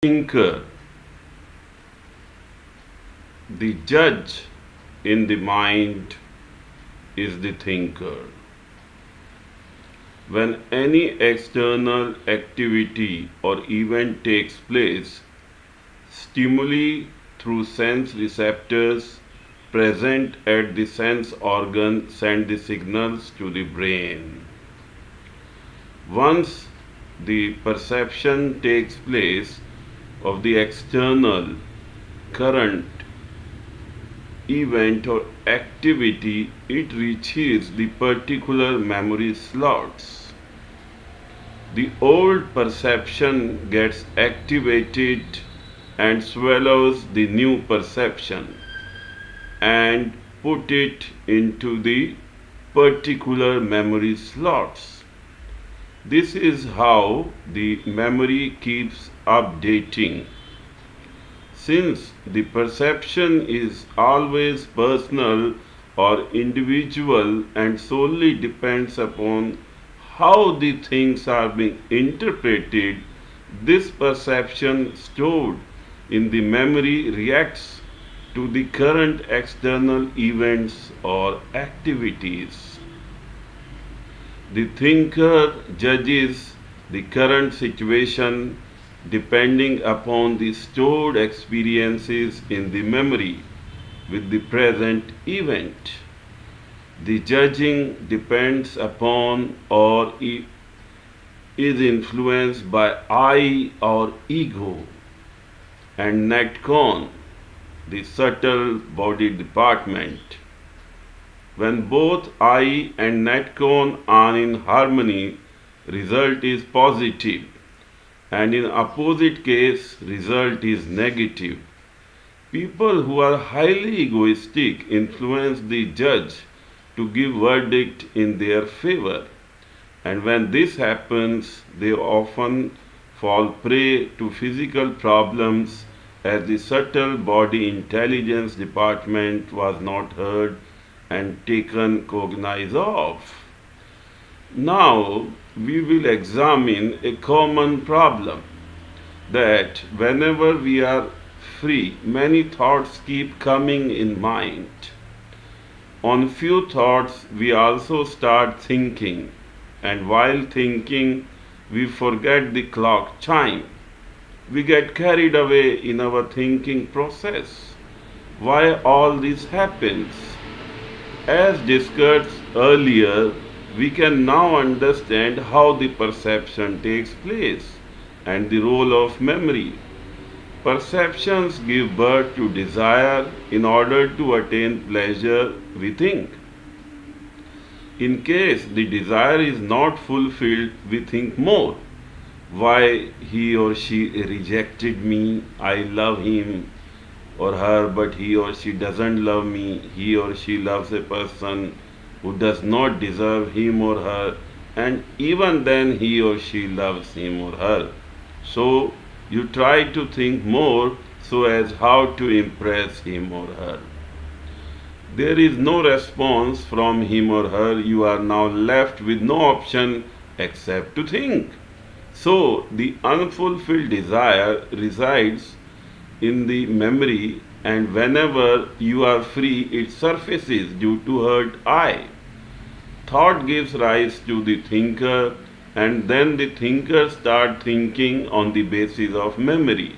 Thinker, the judge in the mind is the thinker. When any external activity or event takes place, stimuli through sense receptors present at the sense organ send the signals to the brain. Once the perception takes place of the external current event or activity, it reaches the particular memory slots. The old perception gets activated and swallows the new perception and put it into the particular memory slots. This is how the memory keeps updating. Since the perception is always personal or individual and solely depends upon how the things are being interpreted, this perception stored in the memory reacts to the current external events or activities. The thinker judges the current situation depending upon the stored experiences in the memory with the present event. The judging depends upon or is influenced by I or ego and netcon, the subtle body department. When both I and netcon are in harmony, result is positive, and in opposite case, result is negative. People who are highly egoistic influence the judge to give verdict in their favor, and when this happens, they often fall prey to physical problems as the subtle body intelligence department was not heard and taken cognizance of. Now we will examine a common problem that whenever we are free, many thoughts keep coming in mind. On few thoughts, we also start thinking, and while thinking, we forget the clock chime. We get carried away in our thinking process. Why all this happens? As discussed earlier, we can now understand how the perception takes place and the role of memory. Perceptions give birth to desire. In order to attain pleasure, we think. In case the desire is not fulfilled, we think more. Why he or she rejected me? I love him or her, but he or she doesn't love me. He or she loves a person who does not deserve him or her, and even then he or she loves him or her. So you try to think more so as how to impress him or her. There is no response from him or her. You are now left with no option except to think. So the unfulfilled desire resides in the memory, and whenever you are free, it surfaces due to hurt I. Thought gives rise to the thinker, and then the thinker starts thinking on the basis of memory.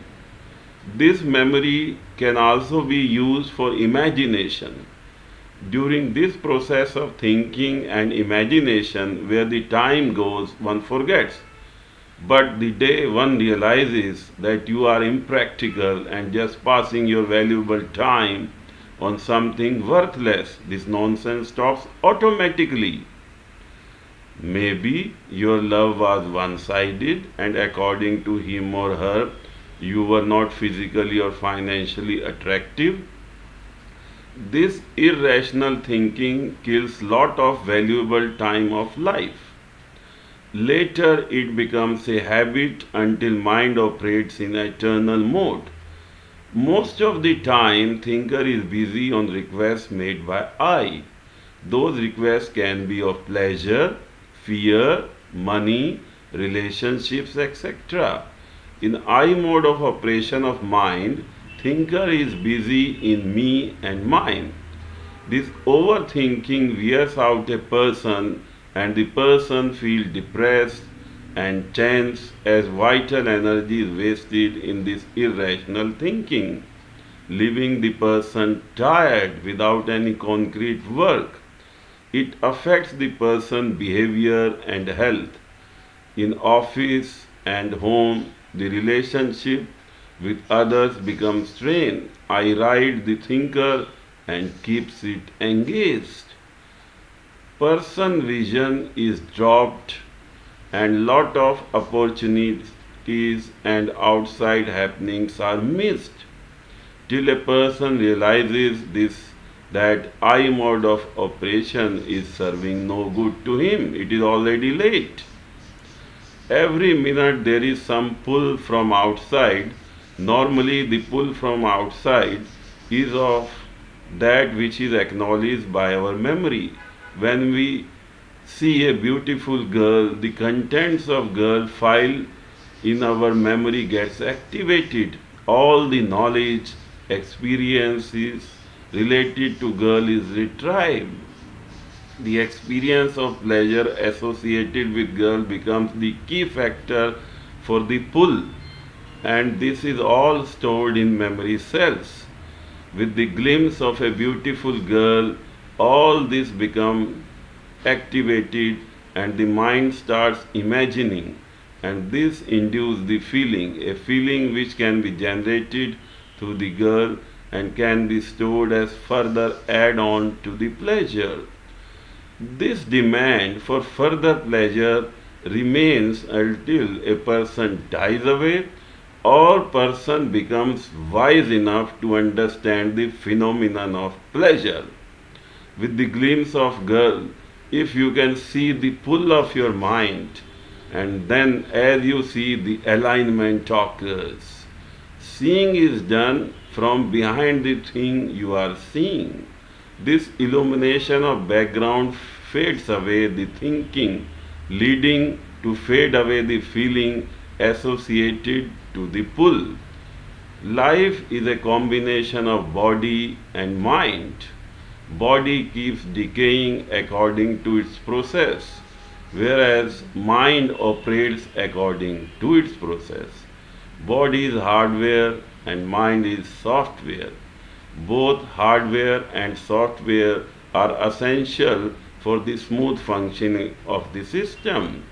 This memory can also be used for imagination. During this process of thinking and imagination, where the time goes, one forgets. But the day one realizes that you are impractical and just passing your valuable time on something worthless, this nonsense stops automatically. Maybe your love was one sided, and according to him or her, you were not physically or financially attractive. This irrational thinking kills lot of valuable time of life. Later it becomes a habit until mind operates in eternal mode. Most of the time thinker is busy on requests made by I. Those requests can be of pleasure, fear, money, relationships, etc. In I mode of operation of mind, thinker is busy in me and mine. This overthinking wears out a person and the person feels depressed and tense as vital energy is wasted in this irrational thinking, leaving the person tired without any concrete work. It affects the person's behavior and health. In office and home, the relationship with others becomes strained. I ride the thinker and keeps it engaged. Person vision is dropped and lot of opportunities and outside happenings are missed till a person realizes this, that I mode of operation is serving no good to him. It is already late. Every minute there is some pull from outside. Normally, the pull from outside is of that which is acknowledged by our memory. When we see a beautiful girl, the contents of girl file in our memory gets activated. All the knowledge, experiences related to girl is retrieved. The experience of pleasure associated with girl becomes the key factor for the pull, and this is all stored in memory cells. With the glimpse of a beautiful girl, all this becomes activated and the mind starts imagining, and this induces the feeling, a feeling which can be generated through the girl and can be stored as further add on to the pleasure. This demand for further pleasure remains until a person dies away or person becomes wise enough to understand the phenomenon of pleasure. With the glimpse of girl, if you can see the pull of your mind, and then as you see the alignment occurs. Seeing is done from behind the thing you are seeing. This illumination of background fades away the thinking, leading to fade away the feeling associated to the pull. Life is a combination of body and mind. Body keeps decaying according to its process, whereas mind operates according to its process. Body is hardware and mind is software. Both hardware and software are essential for the smooth functioning of the system.